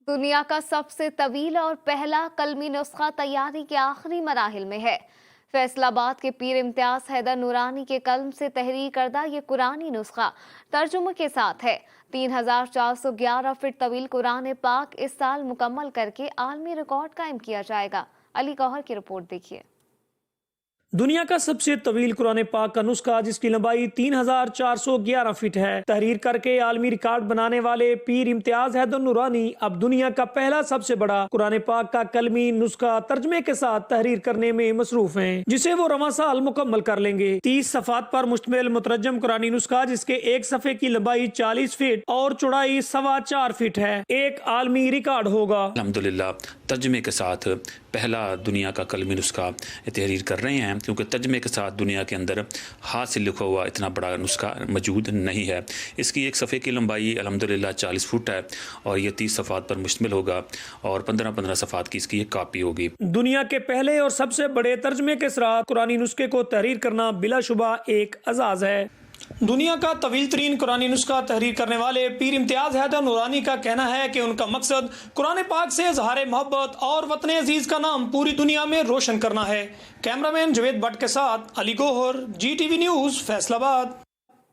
दुनिया का सबसे तवील और पहला कलमी नुस्खा तैयारी के आखिरी मराहिल में है। फैसलाबाद के पीर इम्तियाज हैदर नूरानी के कलम से तहरीर करदा ये कुरानी नुस्खा तर्जुमे के साथ है। 3411 फीट तवील कुरान पाक इस साल मुकम्मल करके आलमी रिकॉर्ड कायम किया जाएगा। अली गौहर की रिपोर्ट देखिए। दुनिया का सबसे तवील कुरान पाक का नुस्खा, जिसकी लंबाई 3411 फीट है, तहरीर करके आलमी रिकॉर्ड बनाने वाले पीर इम्तियाज हैदर नूरानी अब दुनिया का पहला सबसे बड़ा कुरान पाक का कलमी नुस्खा तर्जमे के साथ तहरीर करने में मसरूफ हैं, जिसे वो रवां साल मुकम्मल कर लेंगे। 30 सफ़ात पर मुश्तमिल मुतरज्जम कुरानी नुस्खा, जिसके एक सफ़े की लंबाई 40 फीट और चौड़ाई 4.25 फीट है, एक आलमी रिकॉर्ड होगा। अल्हम्दुलिल्लाह तर्जमे के साथ पहला दुनिया का कलमी नुस्खा तहरीर कर रहे हैं, क्योंकि तर्जमे के साथ दुनिया के अंदर हाथ से लिखा हुआ इतना बड़ा नुस्खा मौजूद नहीं है। इसकी एक सफ़े की लंबाई अल्हम्दुलिल्लाह 40 फुट है और ये 30 सफ़ात पर मुश्तमिल होगा और 15-15 सफ़ात की इसकी एक कापी होगी। दुनिया के पहले और सबसे बड़े तर्जमे के साथ कुरानी नुस्खे को तहरीर करना बिलाशुबा एक एजाज़ है। दुनिया का तवील तरीन कुरानी नुस्खा तहरीर करने वाले पीर इम्तियाज हैदर नूरानी का कहना है कि उनका मकसद कुरान पाक से इज़हार मोहब्बत और वतन अजीज का नाम पूरी दुनिया में रोशन करना है। कैमरामैन जवेद भट्ट के साथ अली गौहर, GTV न्यूज़, फैसलाबाद।